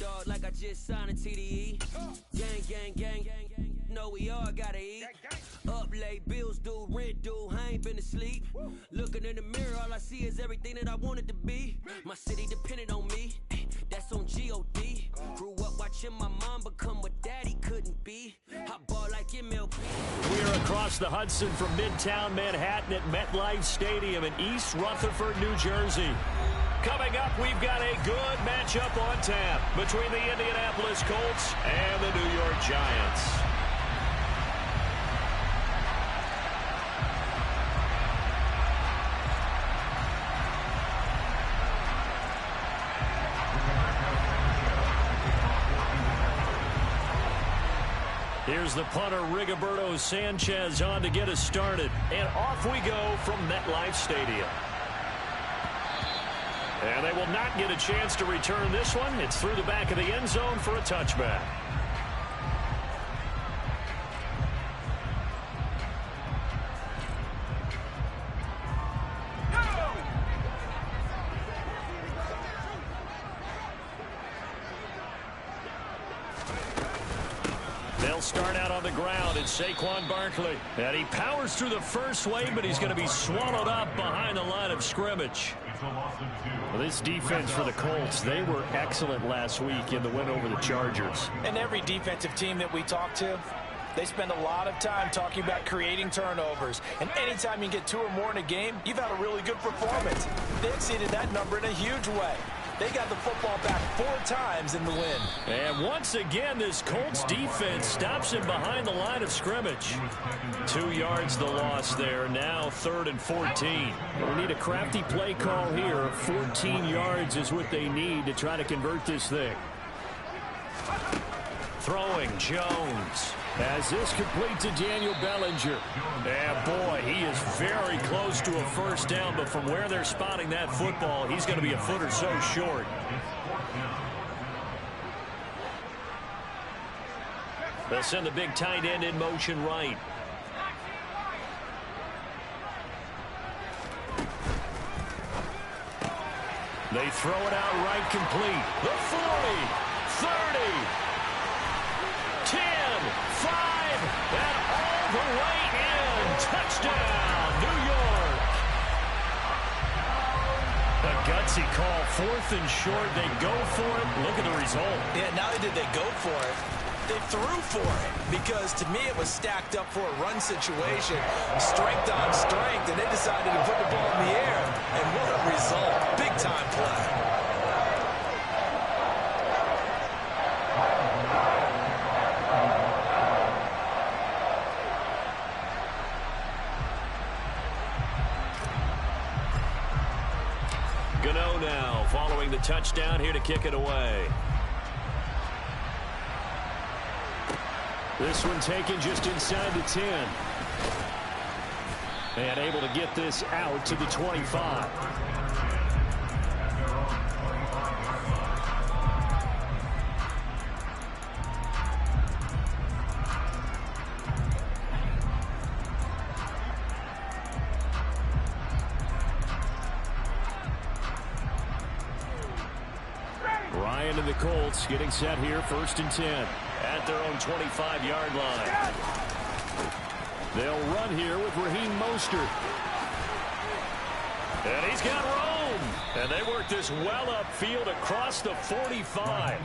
dog, like I just signed a TDE. Gang, gang, gang, gang, gang. Know we all gotta eat. Up late, bills due, rent due. I ain't been asleep. Looking in the mirror, all I see is everything that I wanted to be. My city depended on me. That's on G.O.D. Grew up watching my mom become what daddy couldn't be. I ball like MLB. We're across the Hudson from Midtown Manhattan at MetLife Stadium in East Rutherford, New Jersey. Coming up, we've got a good matchup on tap between the Indianapolis Colts and the New York Giants. Here's the punter, Rigoberto Sanchez, on to get us started. And off we go from MetLife Stadium. And they will not get a chance to return this one. It's through the back of the end zone for a touchback. They'll start out on the ground. It's Saquon Barkley. And he powers through the first wave, but he's going to be swallowed up behind the line of scrimmage. Well, this defense for the Colts, they were excellent last week in the win over the Chargers. And every defensive team that we talk to, they spend a lot of time talking about creating turnovers. And anytime you get 2 or more in a game, you've had a really good performance. They exceeded that number in a huge way. They got the football back 4 times in the win. And once again, this Colts defense stops him behind the line of scrimmage. 2 yards the loss there. Now 3rd and 14. We need a crafty play call here. 14 yards is what they need to try to convert this thing. Throwing Jones. As this complete to Daniel Bellinger. And boy, he is very close to a first down, but from where they're spotting that football, he's going to be a foot or so short. They'll send the big tight end in motion right. They throw it out right complete. The 40, 30. 10, 5, and all the way in. Touchdown, New York. A gutsy call, 4th and short. They go for it. Look at the result. Yeah, not only did they go for it, they threw for it. Because to me, it was stacked up for a run situation. Strength on strength, and they decided to put the ball in the air. And what a result. Big-time play. Now, following the touchdown, here to kick it away. This one taken just inside the 10. And able to get this out to the 25. And the Colts getting set here, 1st and 10 at their own 25-yard line. They'll run here with Raheem Mostert. And he's got room. And they work this well upfield across the 45.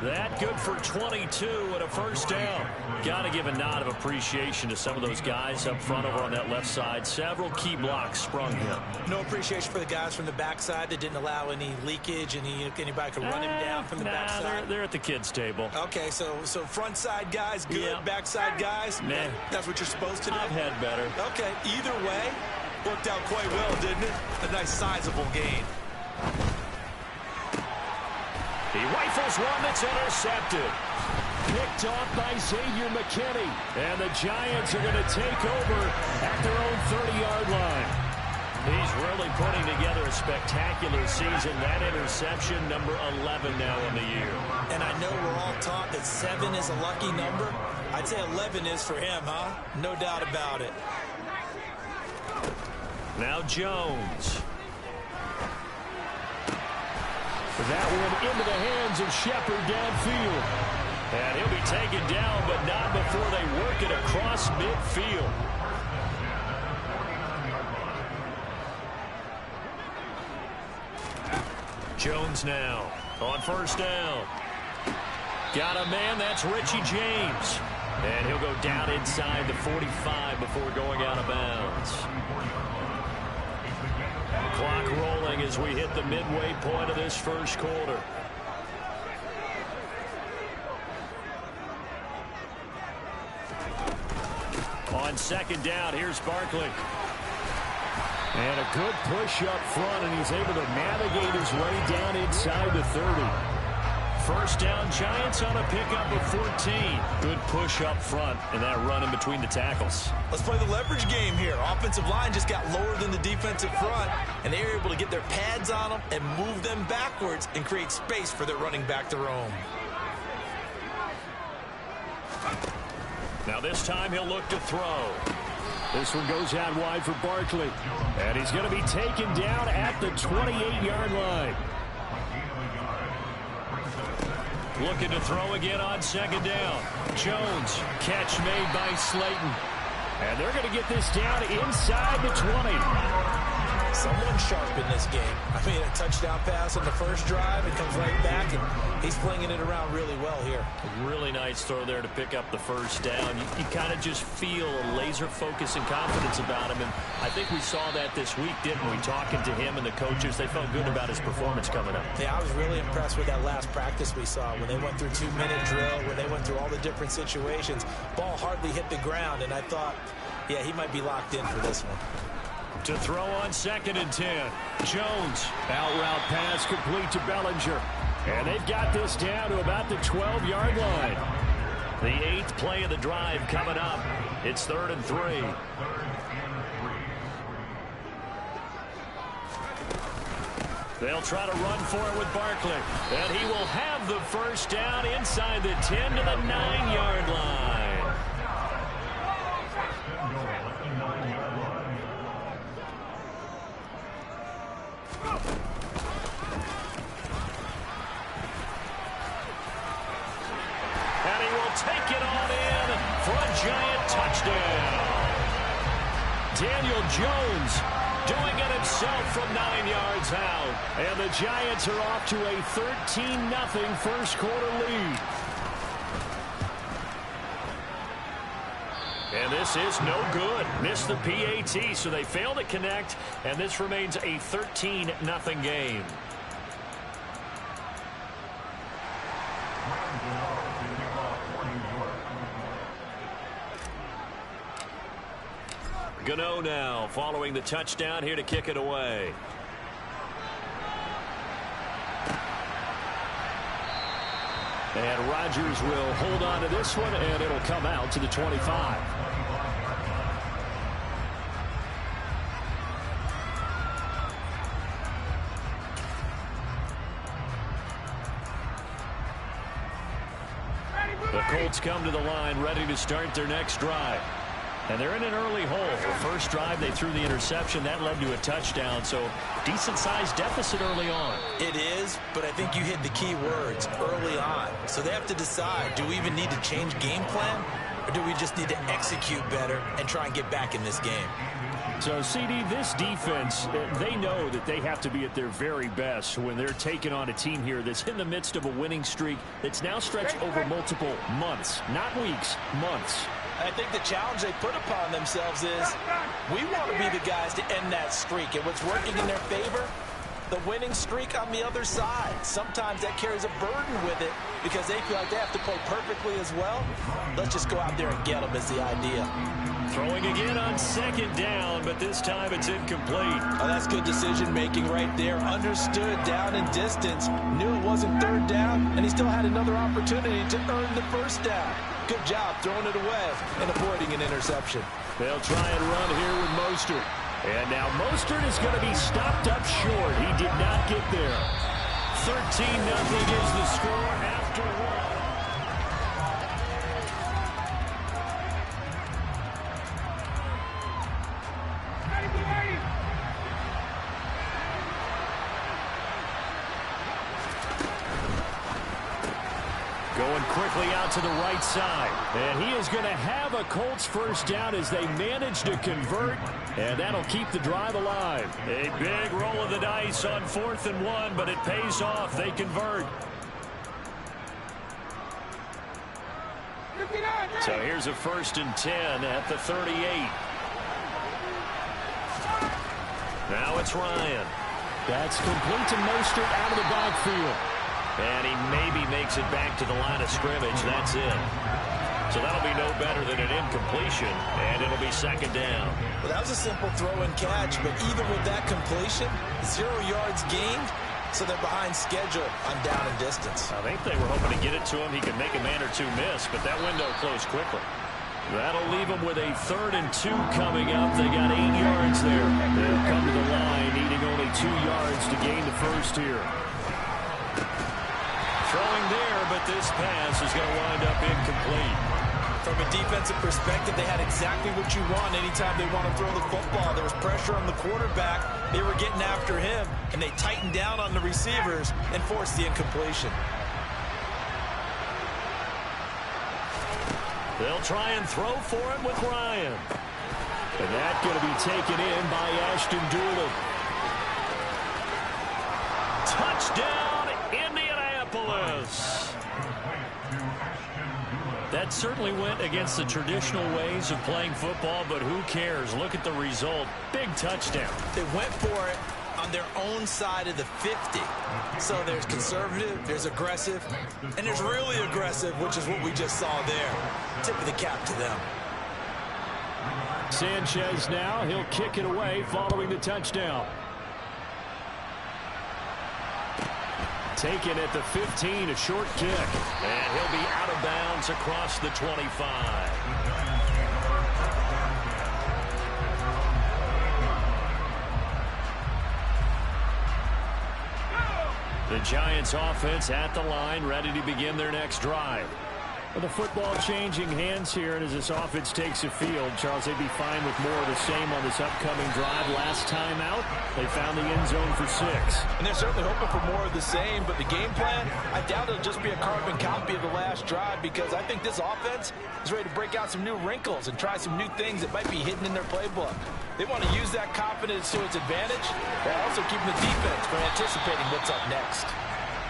That good for 22 and a first down. Got to give a nod of appreciation to some of those guys up front over on that left side. Several key blocks sprung him. No appreciation for the guys from the backside that didn't allow any leakage, and anybody could run him down from the backside. They're at the kids' table. Okay, so front side guys good, yeah. Backside guys, nah. That's what you're supposed to do? I've had better. Okay, either way, worked out quite well, didn't it? A nice sizable gain. He rifles one that's intercepted. Picked off by Xavier McKinney. And the Giants are going to take over at their own 30-yard line. He's really putting together a spectacular season. That interception, number 11 now in the year. And I know we're all taught that 7 is a lucky number. I'd say 11 is for him, huh? No doubt about it. Now Jones. That one into the hands of Shepard downfield. And he'll be taken down, but not before they work it across midfield. Jones now on first down. Got a man, that's Richie James. And he'll go down inside the 45 before going out of bounds. Clock rolling as we hit the midway point of this first quarter. On second down, here's Barkley. And a good push up front, and he's able to navigate his way down inside the 30. First down, Giants on a pickup of 14. Good push up front, and that run in between the tackles. Let's play the leverage game here. Offensive line just got lower than the defensive front, and they were able to get their pads on them and move them backwards and create space for their running back to roam. Now this time he'll look to throw. This one goes out wide for Barkley. And he's going to be taken down at the 28-yard line. Looking to throw again on second down. Jones, catch made by Slayton. And they're going to get this down inside the 20. Someone sharp in this game. I mean, a touchdown pass on the first drive. It comes right back, and he's flinging it around really well here. A really nice throw there to pick up the first down. You kind of just feel a laser focus and confidence about him, and I think we saw that this week, didn't we? Talking to him and the coaches, they felt good about his performance coming up. Yeah, I was really impressed with that last practice we saw when they went through 2-minute drill, when they went through all the different situations. Ball hardly hit the ground, and I thought, yeah, he might be locked in for this one. To throw on second and 10. Jones, out route pass complete to Bellinger. And they've got this down to about the 12-yard line. The 8th play of the drive coming up. It's 3rd and 3. They'll try to run for it with Barkley. And he will have the first down inside the 10 to the 9-yard line. Take it on in for a giant touchdown. Daniel Jones doing it himself from 9 yards out. And the Giants are off to a 13-0 first quarter lead. And this is no good. Missed the PAT, so they fail to connect, and this remains a 13-0 game. Gano now following the touchdown here to kick it away. And Rodgers will hold on to this one, and it'll come out to the 25. The Colts come to the line ready to start their next drive. And they're in an early hole. First drive, they threw the interception. That led to a touchdown, so decent-sized deficit early on. It is, but I think you hit the key words, early on. So they have to decide, do we even need to change game plan, or do we just need to execute better and try and get back in this game? So, CD, this defense, they know that they have to be at their very best when they're taking on a team here that's in the midst of a winning streak that's now stretched over multiple months, not weeks, months. I think the challenge they put upon themselves is we want to be the guys to end that streak. And what's working in their favor, the winning streak on the other side. Sometimes that carries a burden with it because they feel like they have to play perfectly as well. Let's just go out there and get them is the idea. Throwing again on second down, but this time it's incomplete. Oh, that's good decision-making right there. Understood down and distance. Knew it wasn't third down, and he still had another opportunity to earn the first down. Good job throwing it away and avoiding an interception. They'll try and run here with Mostert. And now Mostert is going to be stopped up short. He did not get there. 13-0 is the score after one. Going quickly out to the right side. And he is going to have a Colts first down as they manage to convert. And that'll keep the drive alive. A big roll of the dice on 4th and 1, but it pays off. They convert. So here's a 1st and 10 at the 38. Now it's Ryan. That's complete to Mostert out of the backfield. And he maybe makes it back to the line of scrimmage. That's it. So that'll be no better than an incompletion, and it'll be 2nd down. Well, that was a simple throw and catch, but even with that completion, 0 yards gained, so they're behind schedule on down and distance. I think they were hoping to get it to him. He could make a man or two miss, but that window closed quickly. That'll leave them with a 3rd and 2 coming up. They got 8 yards there. They'll come to the line, needing only 2 yards to gain the first here. Throwing there, but this pass is going to wind up incomplete. From a defensive perspective, they had exactly what you want anytime they want to throw the football. There was pressure on the quarterback. They were getting after him, and they tightened down on the receivers and forced the incompletion. They'll try and throw for it with Ryan. And that's going to be taken in by Ashton Doolin. Touchdown, Indianapolis. That certainly went against the traditional ways of playing football, but who cares? Look at the result. Big touchdown. They went for it on their own side of the 50. So there's conservative, there's aggressive, and there's really aggressive, which is what we just saw there. Tip of the cap to them. Sanchez now, he'll kick it away following the touchdown. Taken at the 15, a short kick. And he'll be out of bounds across the 25. The Giants offense at the line, ready to begin their next drive. With the football changing hands here, and as this offense takes the field, Charles, they'd be fine with more of the same on this upcoming drive. Last time out, they found the end zone for 6. And they're certainly hoping for more of the same, but the game plan, I doubt it'll just be a carbon copy of the last drive, because I think this offense is ready to break out some new wrinkles and try some new things that might be hidden in their playbook. They want to use that confidence to its advantage, while also keeping the defense from anticipating what's up next.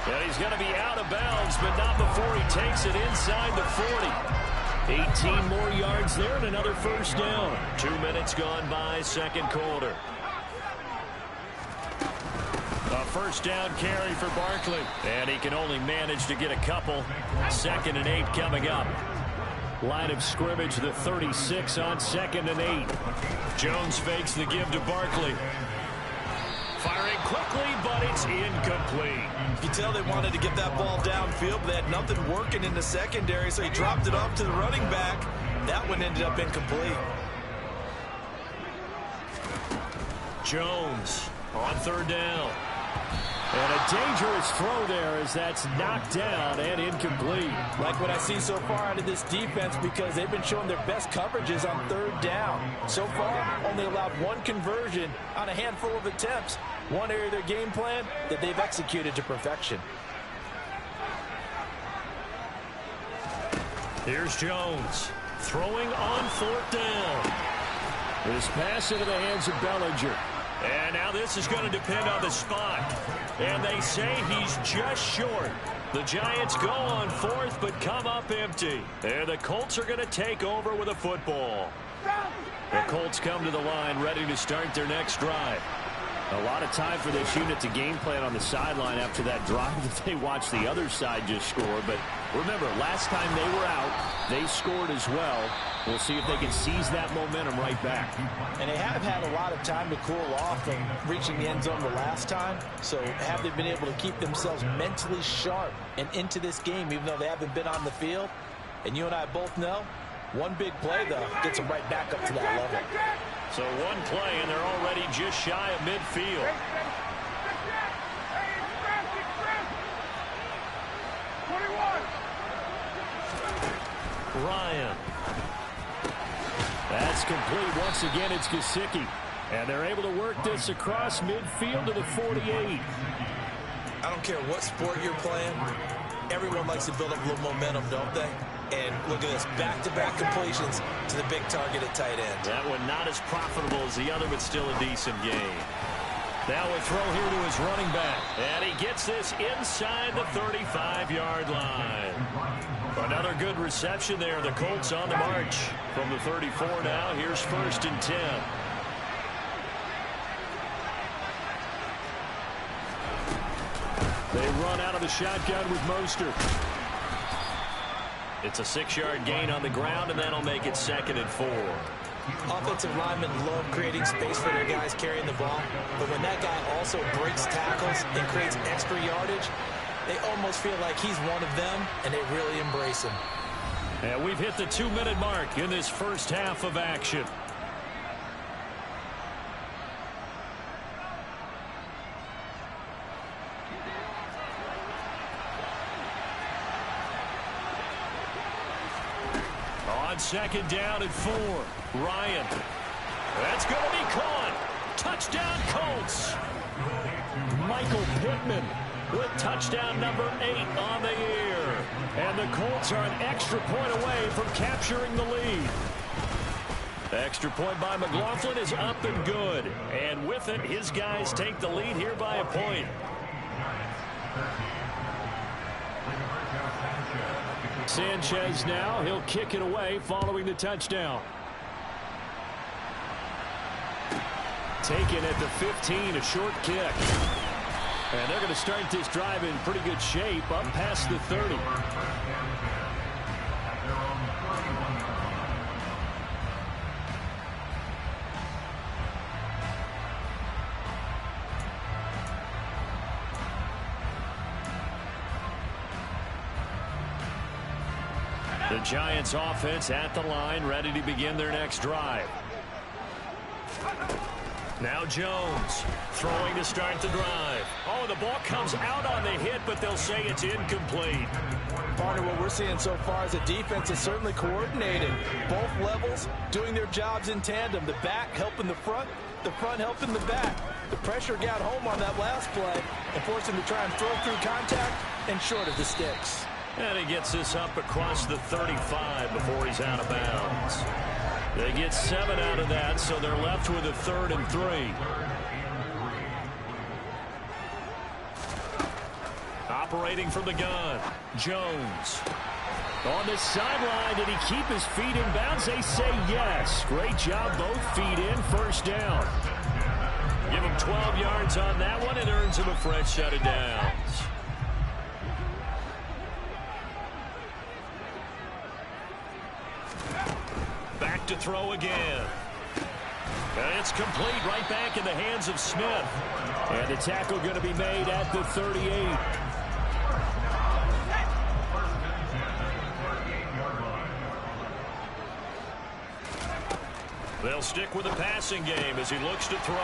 And he's going to be out of bounds, but not before he takes it inside the 40. 18 more yards there and another first down. 2 minutes gone by, 2nd quarter. A first down carry for Barkley. And he can only manage to get a couple. 2nd and 8 coming up. Line of scrimmage, the 36 on 2nd and 8. Jones fakes the give to Barkley. Firing quickly, but it's incomplete. You tell they wanted to get that ball downfield, but they had nothing working in the secondary, so he dropped it off to the running back. That one ended up incomplete. Jones on 3rd down. And a dangerous throw there as that's knocked down and incomplete. Like what I see so far out of this defense, because they've been showing their best coverages on 3rd down. So far, only allowed 1 conversion on a handful of attempts. One area of their game plan that they've executed to perfection. Here's Jones throwing on 4th down. This pass into the hands of Bellinger. And now this is going to depend on the spot. And they say he's just short. The Giants go on 4th but come up empty. And the Colts are going to take over with a football. The Colts come to the line ready to start their next drive. A lot of time for this unit to game plan on the sideline after that drive that they watched the other side just score. But remember, last time they were out, they scored as well. We'll see if they can seize that momentum right back. And they have had a lot of time to cool off from reaching the end zone the last time. So have they been able to keep themselves mentally sharp and into this game, even though they haven't been on the field? And you and I both know, one big play, though, gets them right back up to that level. So one play, and they're already just shy of midfield. Ryan. That's complete. Once again, it's Gesicki. And they're able to work this across midfield to the 48. I don't care what sport you're playing. Everyone likes to build up a little momentum, don't they? And look at this, back-to-back completions to the big target at tight end. That one not as profitable as the other, but still a decent game. Now a throw here to his running back. And he gets this inside the 35-yard line. Another good reception there. The Colts on the march from the 34 now. Here's 1st and 10. They run out of the shotgun with Mostert. It's a 6-yard gain on the ground, and that'll make it 2nd and 4. Offensive linemen love creating space for their guys carrying the ball, but when that guy also breaks tackles and creates extra yardage, they almost feel like he's one of them, and they really embrace him. And we've hit the 2-minute mark in this first half of action. On 2nd down and 4, Ryan. That's going to be caught. Touchdown, Colts. Michael Pittman with touchdown number 8 on the year. And the Colts are an extra point away from capturing the lead. The extra point by McLaughlin is up and good. And with it, his guys take the lead here by a point. Sanchez now, he'll kick it away following the touchdown. Taken at the 15, a short kick. And they're going to start this drive in pretty good shape up past the 30. The Giants offense at the line, ready to begin their next drive. Now Jones throwing to start the drive. Oh, the ball comes out on the hit, but they'll say it's incomplete. Partner, what we're seeing so far is a defense is certainly coordinated. Both levels doing their jobs in tandem. The back helping the front helping the back. The pressure got home on that last play and forced him to try and throw through contact and short of the sticks. And he gets this up across the 35 before he's out of bounds. They get 7 out of that, so they're left with a 3rd and 3. Operating from the gun, Jones. On the sideline, did he keep his feet in bounds? They say yes. Great job, both feet in, 1st down. Give him 12 yards on that one and earns him a fresh set of downs. Back to throw again. And it's complete right back in the hands of Smith. And the tackle going to be made at the 38. They'll stick with the passing game as he looks to throw.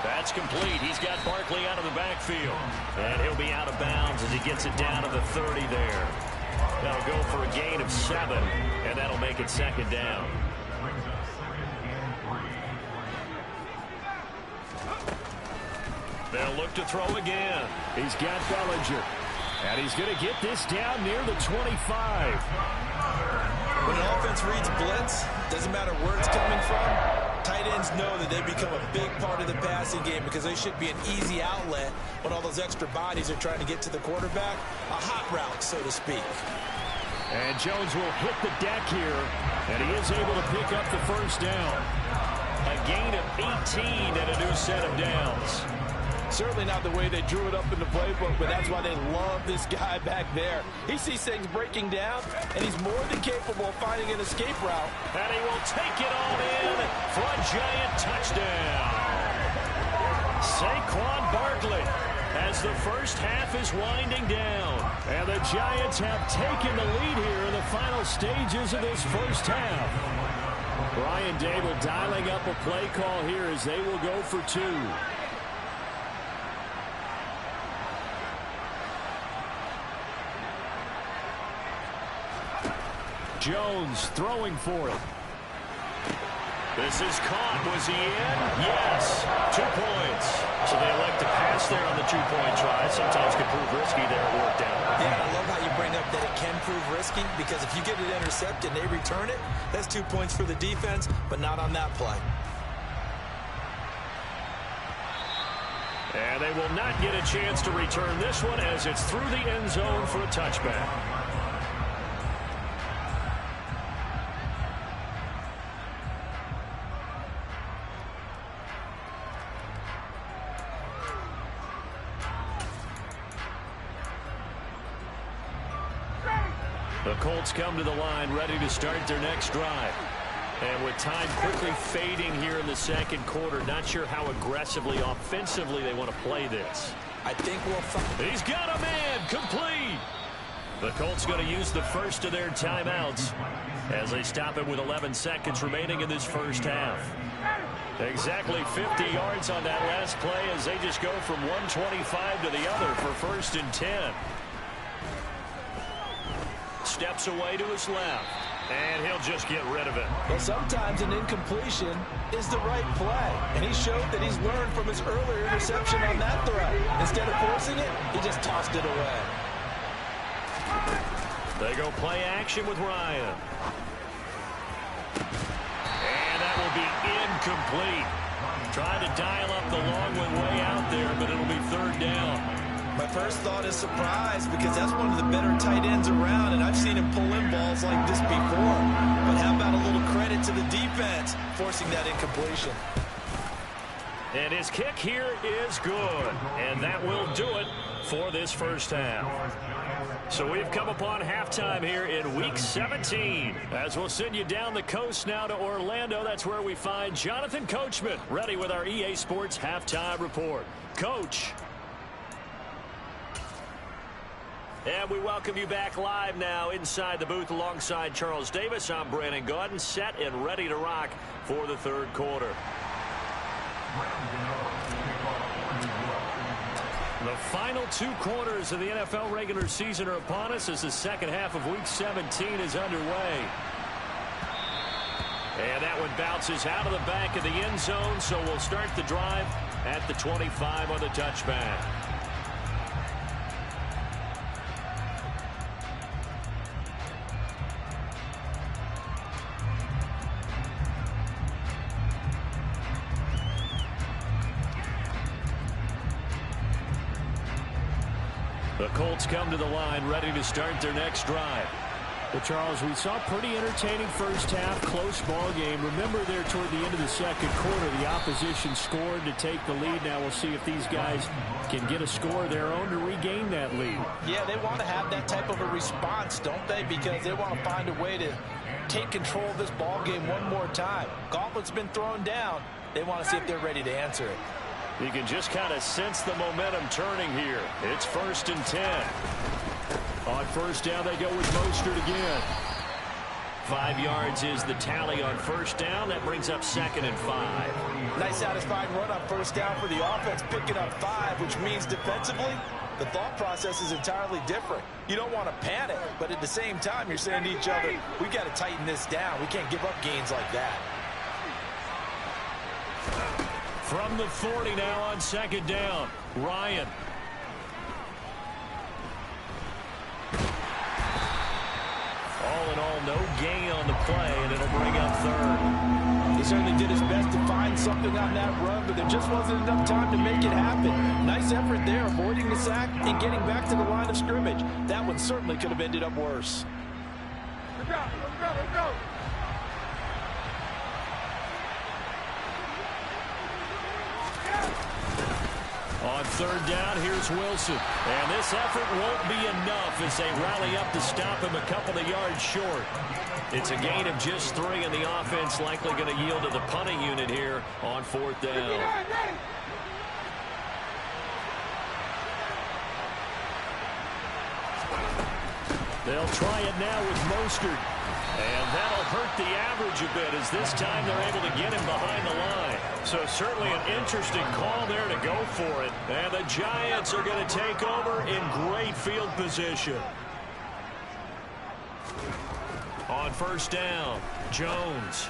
That's complete. He's got Barkley out of the backfield. And he'll be out of bounds as he gets it down to the 30 there. That'll go for a gain of 7, and that'll make it 2nd down. They'll look to throw again. He's got Bellinger. And he's going to get this down near the 25. When an offense reads blitz, doesn't matter where it's coming from, tight ends know that they become a big part of the passing game because they should be an easy outlet when all those extra bodies are trying to get to the quarterback. A hot route, so to speak. And Jones will hit the deck here, and he is able to pick up the 1st down. A gain of 18 and a new set of downs. Certainly not the way they drew it up in the playbook, but that's why they love this guy back there. He sees things breaking down, and he's more than capable of finding an escape route. And he will take it all in for a Giant touchdown. Saquon Barkley as the first half is winding down. And the Giants have taken the lead here in the final stages of this first half. Brian Dable dialing up a play call here as they will go for 2. Jones throwing for it. This is caught. Was he in? Yes. 2 points. So they elect to pass there on the 2-point try. Sometimes can prove risky there. It worked out. Yeah, I love how you bring up that it can prove risky, because if you get it intercepted and they return it, that's 2 points for the defense, but not on that play. And they will not get a chance to return this one as it's through the end zone for a touchback. The Colts come to the line ready to start their next drive. And with time quickly fading here in the second quarter, not sure how aggressively, offensively they want to play this. I think we'll... He's got a man, complete. The Colts going to use the first of their timeouts as they stop it with 11 seconds remaining in this first half. Exactly 50 yards on that last play as they just go from 125 to the other for 1st and 10. Steps away to his left. And he'll just get rid of it. Well, sometimes an incompletion is the right play. And he showed that he's learned from his earlier interception on that throw. Instead of forcing it, he just tossed it away. They go play action with Ryan. And that will be incomplete. Trying to dial up the long way out there, but it'll be 3rd down. My first thought is surprise, because that's one of the better tight ends around, and I've seen him pull in balls like this before. But how about a little credit to the defense forcing that incompletion? And his kick here is good, and that will do it for this first half. So we've come upon halftime here in Week 17. As we'll send you down the coast now to Orlando, that's where we find Jonathan Coachman, ready with our EA Sports Halftime Report. Coach. And we welcome you back live now inside the booth alongside Charles Davis. I'm Brandon Gaudin, set and ready to rock for the 3rd quarter. The final 2 quarters of the NFL regular season are upon us as the second half of Week 17 is underway. And that one bounces out of the back of the end zone, so we'll start the drive at the 25 on the touchback. The Colts come to the line ready to start their next drive. Well, Charles, we saw a pretty entertaining first half, close ball game. Remember there toward the end of the second quarter, the opposition scored to take the lead. Now we'll see if these guys can get a score of their own to regain that lead. Yeah, they want to have that type of a response, don't they? Because they want to find a way to take control of this ball game one more time. Gauntlet's been thrown down. They want to see if they're ready to answer it. You can just kind of sense the momentum turning here. It's 1st and 10. On 1st down, they go with Mostert again. 5 yards is the tally on 1st down. That brings up 2nd and 5. Nice satisfying run on 1st down for the offense, picking up 5, which means defensively, the thought process is entirely different. You don't want to panic, but at the same time, you're saying to each other, we got to tighten this down. We can't give up gains like that. From the 40 now on 2nd down, Ryan. All in all, no gain on the play, and it'll bring up 3rd. He certainly did his best to find something on that run, but there just wasn't enough time to make it happen. Nice effort there, avoiding the sack and getting back to the line of scrimmage. That one certainly could have ended up worse. Let's go, let's go, let's go. On 3rd down, here's Wilson. And this effort won't be enough as they rally up to stop him a couple of yards short. It's a gain of just 3, and the offense likely going to yield to the punting unit here on 4th down. They'll try it now with Mostert. And that'll hurt the average a bit as this time they're able to get him behind the line. So certainly an interesting call there to go for it. And the Giants are going to take over in great field position. On 1st down, Jones.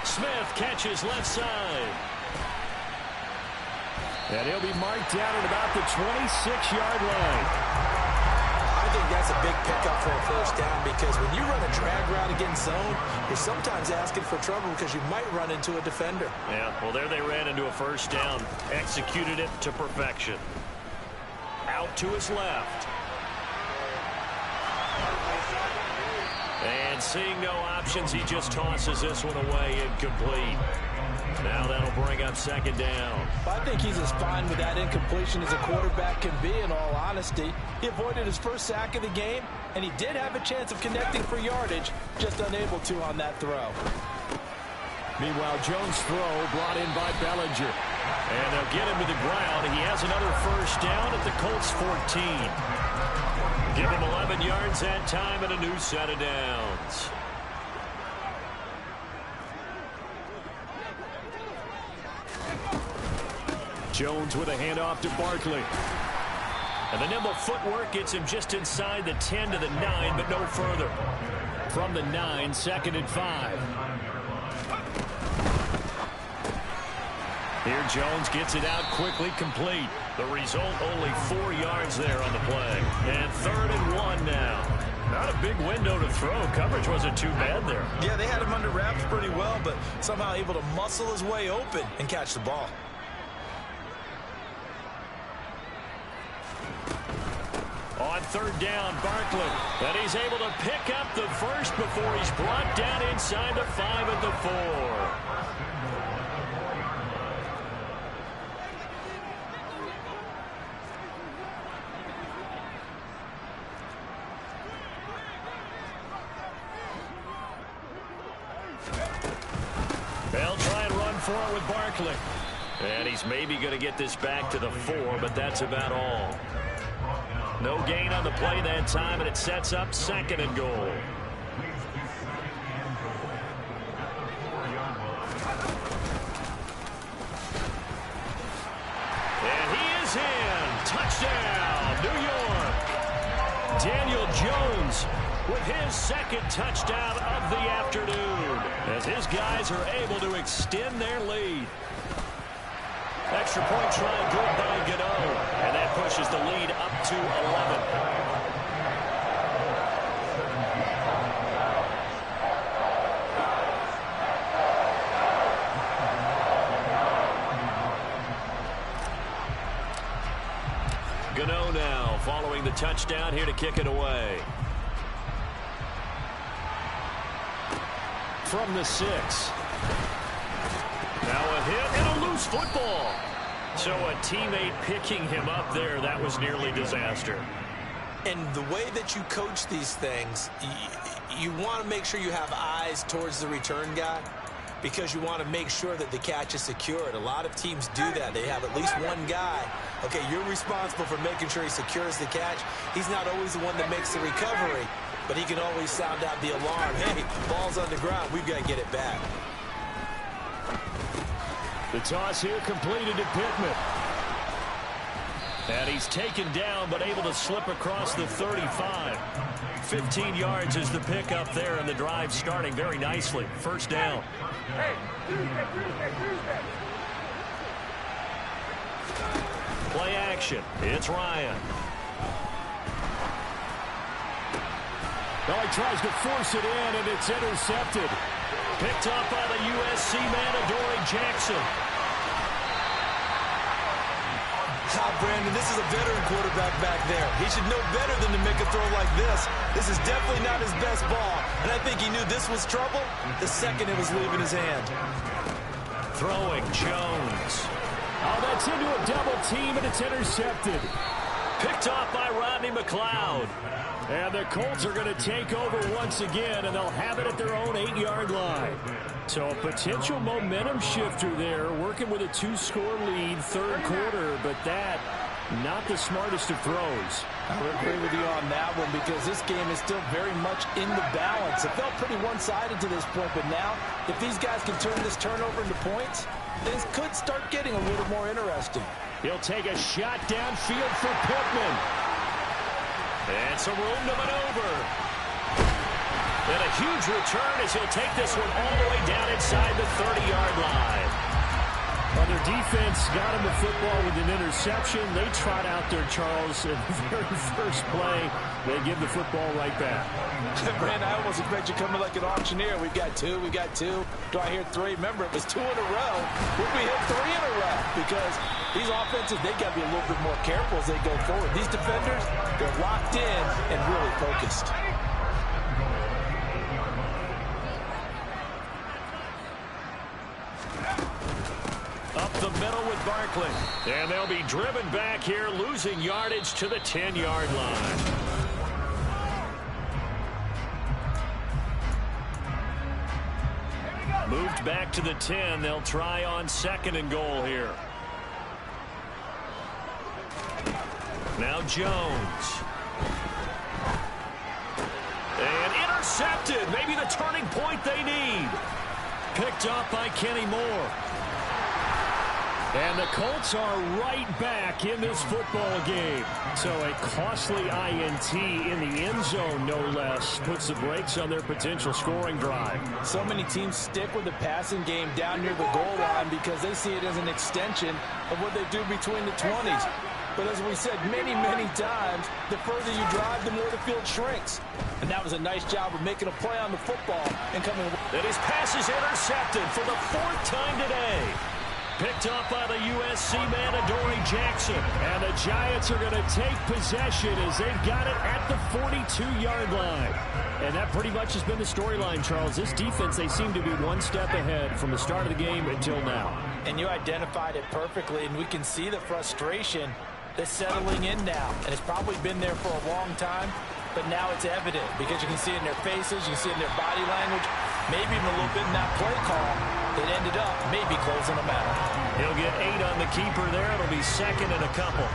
Smith catches left side. And he'll be marked down at about the 26-yard line. I think that's a big pickup for a first down because when you run a drag route against zone, you're sometimes asking for trouble because you might run into a defender. Yeah, well, there they ran into a first down. Executed it to perfection. Out to his left. And seeing no options, he just tosses this one away, incomplete. Now that'll bring up second down. I think he's as fine with that incompletion as a quarterback can be, in all honesty. He avoided his first sack of the game, and he did have a chance of connecting for yardage, just unable to on that throw. Meanwhile, Jones' throw brought in by Bellinger. And they'll get him to the ground. He has another first down at the Colts 14. Give him 11 yards that time and a new set of downs. Jones with a handoff to Barkley. And the nimble footwork gets him just inside the 10 to the 9, but no further. From the 9, 2nd and 5. Here Jones gets it out quickly, complete. The result, only 4 yards there on the play. And 3rd and 1 now. Not a big window to throw. Coverage wasn't too bad there. Yeah, they had him under wraps pretty well, but somehow able to muscle his way open and catch the ball. On 3rd down, Barkley. And he's able to pick up the first before he's brought down inside the 5 at the 4. They'll try and run for it with Barkley. And he's maybe going to get this back to the 4, but that's about all. No gain on the play that time, and it sets up 2nd and goal. And he is in. Touchdown, New York. Daniel Jones with his 2nd touchdown of the afternoon, as his guys are able to extend their lead. Extra point try good by Gano, and that pushes the lead up to 11. Gano now following the touchdown here to kick it away. From the 6. Now a hit and a loose football. So a teammate picking him up there, that was nearly disaster. And the way that you coach these things, you want to make sure you have eyes towards the return guy because you want to make sure that the catch is secured. A lot of teams do that. They have at least one guy. Okay, you're responsible for making sure he secures the catch. He's not always the one that makes the recovery, but he can always sound out the alarm. Hey, ball's on the ground. We've got to get it back. The toss here completed to Pittman. And he's taken down, but able to slip across the 35. 15 yards is the pickup there, and the drive starting very nicely. First down. Hey, Tuesday. Play action. It's Ryan. Well, he tries to force it in, and it's intercepted. Picked up by the USC man, Adoree Jackson. Brandon, this is a veteran quarterback back there. He should know better than to make a throw like this. This is definitely not his best ball, and I think he knew this was trouble the second it was leaving his hand. Throwing Jones. Oh, that's into a double team, and it's intercepted. Picked off by Rodney McLeod. And the Colts are going to take over once again, and they'll have it at their own 8-yard line. So a potential momentum shifter there, working with a 2-score lead, 3rd quarter, but that, not the smartest of throws. I would agree with you on that one because this game is still very much in the balance. It felt pretty one-sided to this point, but now, if these guys can turn this turnover into points, things could start getting a little more interesting. He'll take a shot downfield for Pittman. And some room to maneuver. And a huge return as he'll take this one all the way down inside the 30-yard line. Well, their defense got him the football with an interception. They trot out there, Charles, in the very first play. They give the football right back. Brand, I almost expect you coming like an auctioneer. We've got two. Do I hear three? Remember, it was 2 in a row. Would we hit 3 in a row? Because these offenses, they got to be a little bit more careful as they go forward. These defenders, they're locked in and really focused. Up the middle with Barkley. And they'll be driven back here, losing yardage to the 10-yard line. Moved back to the 10. They'll try on 2nd and goal here. Now Jones. And intercepted. Maybe the turning point they need. Picked up by Kenny Moore. And the Colts are right back in this football game. So a costly INT in the end zone, no less, puts the brakes on their potential scoring drive. So many teams stick with the passing game down near the goal line because they see it as an extension of what they do between the 20s. But as we said many, many times, the further you drive, the more the field shrinks. And that was a nice job of making a play on the football and coming. And his pass is intercepted for the 4th time today. Picked up by the USC man, Adoree Jackson. And the Giants are going to take possession as they've got it at the 42-yard line. And that pretty much has been the storyline, Charles. This defense, they seem to be one step ahead from the start of the game until now. And you identified it perfectly, and we can see the frustration that's settling in now. And it's probably been there for a long time, but now it's evident because you can see it in their faces, you can see it in their body language, maybe even a little bit in that play call that ended up maybe closing them out. He'll get 8 on the keeper there. It'll be 2nd and a couple.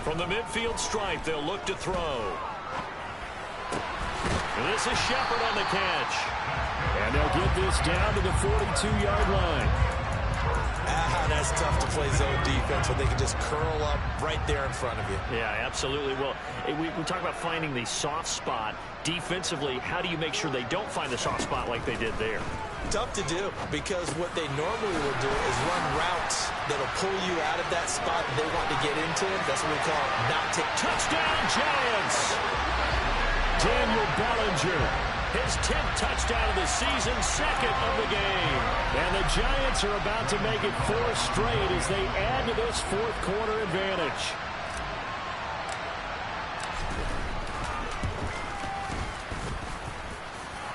From the midfield stripe, they'll look to throw. And this is Shepard on the catch. And they'll get this down to the 42-yard line. That's tough to play zone defense when they can just curl up right there in front of you. Yeah, absolutely. Well, we talk about finding the soft spot. Defensively, how do you make sure they don't find the soft spot like they did there? Tough to do because what they normally will do is run routes that'll pull you out of that spot they want to get into. That's what we call not take. Touchdown, Giants! Daniel Bellinger. His 10th touchdown of the season, 2nd of the game. And the Giants are about to make it 4 straight as they add to this 4th quarter advantage.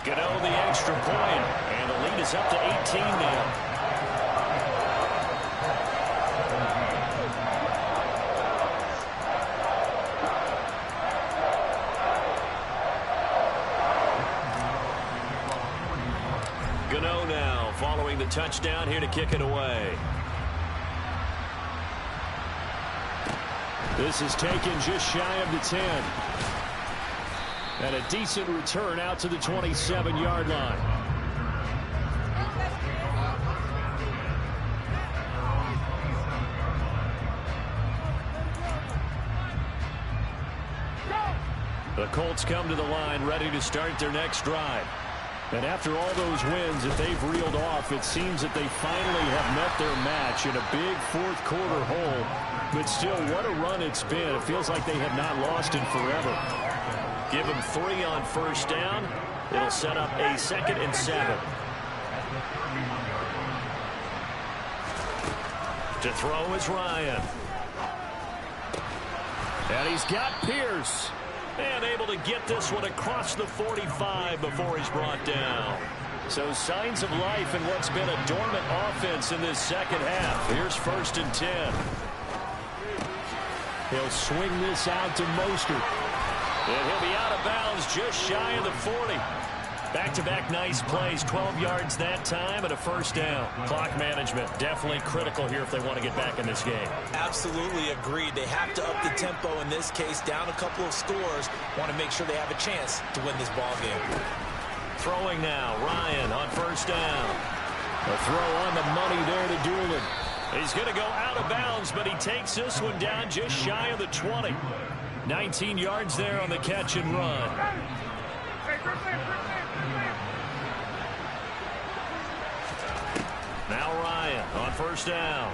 Gano the extra point, and the lead is up to 18 now. Gano now following the touchdown here to kick it away. This is taken just shy of the 10. And a decent return out to the 27-yard line. The Colts come to the line ready to start their next drive. And after all those wins that they've reeled off, it seems that they finally have met their match in a big 4th quarter hole. But still, what a run it's been. It feels like they have not lost in forever. Give them 3 on 1st down. It'll set up a 2nd and 7. To throw is Ryan. And he's got Pierce. And able to get this one across the 45 before he's brought down. So signs of life in what's been a dormant offense in this 2nd half. Here's 1st and 10. He'll swing this out to Mostert. And he'll be out of bounds just shy of the 40. Back-to-back nice plays, 12 yards that time and a 1st down. Clock management definitely critical here if they want to get back in this game. Absolutely agreed. They have to up the tempo in this case, down a couple of scores. Want to make sure they have a chance to win this ball game. Throwing now, Ryan on first down. A throw on the money there to Doolin. He's going to go out of bounds, but he takes this one down just shy of the 20. 19 yards there on the catch and run. Now Ryan on first down.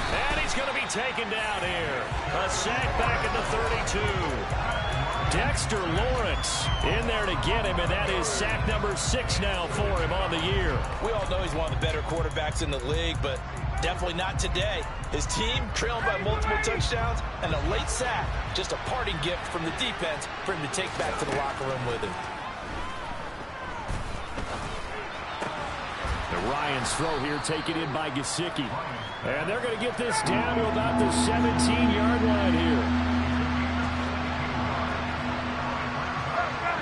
And he's going to be taken down here. A sack back at the 32. Dexter Lawrence in there to get him, and that is sack number 6 now for him on the year. We all know he's one of the better quarterbacks in the league, but definitely not today. His team trailing by multiple touchdowns and a late sack. Just a parting gift from the defense for him to take back to the locker room with him. The Ryan's throw here taken in by Gesicki. And they're going to get this down to about the 17-yard line here.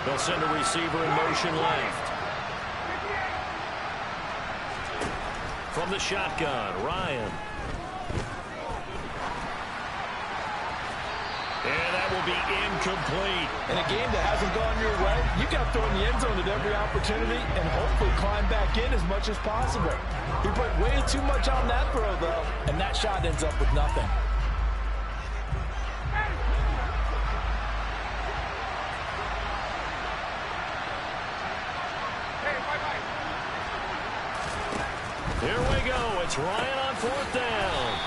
They'll send a receiver in motion left. From the shotgun, Ryan. And that will be incomplete. In a game that hasn't gone your way, you got to throw in the end zone at every opportunity and hopefully climb back in as much as possible. He put way too much on that throw, though, and that shot ends up with nothing. Here we go. It's Ryan on fourth down.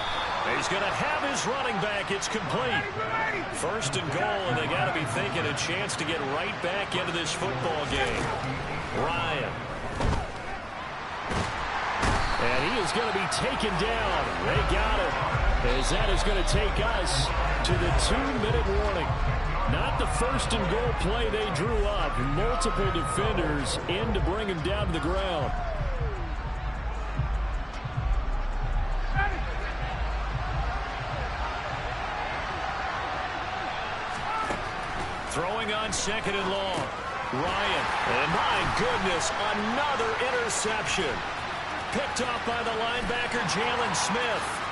He's going to have his running back. It's complete. First and goal, and they got to be thinking a chance to get right back into this football game. Ryan. And he is going to be taken down. They got him. As that is going to take us to the 2-minute warning. Not the first and goal play they drew up. Multiple defenders in to bring him down to the ground. Throwing on second and long. Ryan. And my goodness, another interception. Picked off by the linebacker, Jalen Smith.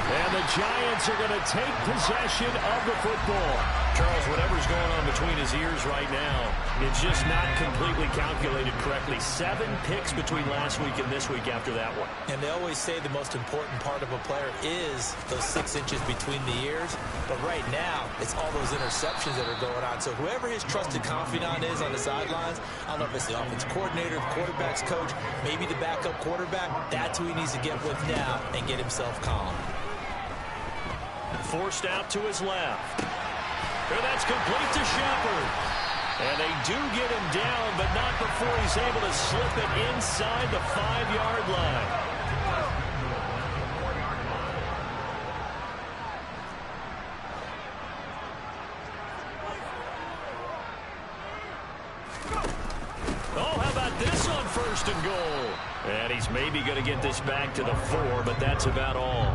And the Giants are going to take possession of the football. Charles, whatever's going on between his ears right now, it's just not completely calculated correctly. 7 picks between last week and this week after that one. And they always say the most important part of a player is those 6 inches between the ears. But right now, it's all those interceptions that are going on. So whoever his trusted confidant is on the sidelines, I don't know if it's the offensive coordinator, the quarterback's coach, maybe the backup quarterback, that's who he needs to get with now and get himself calm. Forced out to his left. And that's complete to Shepard. And they do get him down, but not before he's able to slip it inside the 5-yard line. Oh, how about this on first and goal? And he's maybe going to get this back to the 4, but that's about all.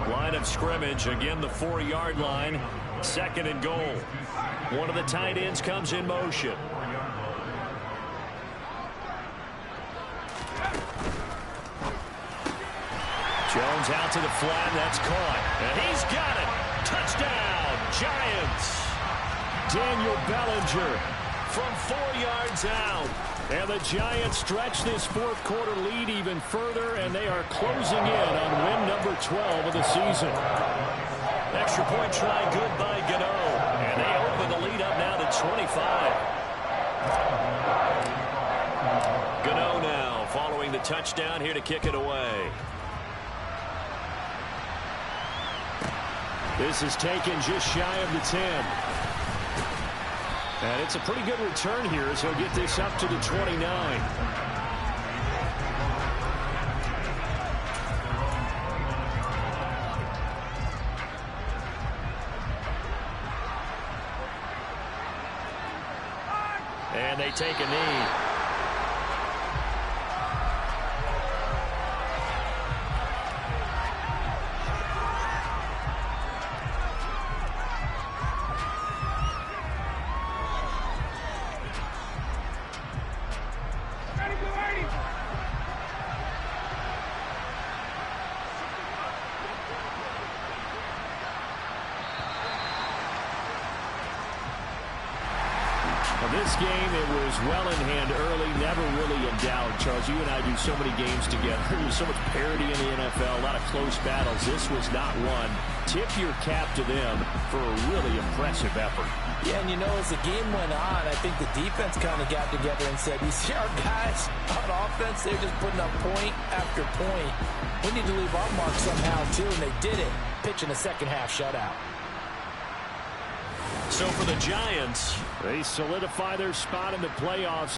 Line of scrimmage, again the 4-yard line. Second and goal. One of the tight ends comes in motion. Jones out to the flat, that's caught. And he's got it. Touchdown, Giants. Daniel Bellinger from 4 yards out. And the Giants stretch this fourth quarter lead even further, and they are closing in on win number 12 of the season. Extra point try good by Gano. And they open the lead up now to 25. Gano now following the touchdown here to kick it away. This is taken just shy of the 10. And it's a pretty good return here as he'll get this up to the 29. And they take a knee. Well, this game, it was well in hand early, never really in doubt. Charles, you and I do so many games together. There's so much parity in the NFL, a lot of close battles. This was not one. Tip your cap to them for a really impressive effort. Yeah, and you know, as the game went on, I think the defense kind of got together and said, you see our guys on offense, they're just putting up point after point. We need to leave our mark somehow, too, and they did it, pitching a second-half shutout. So for the Giants, they solidify their spot in the playoffs.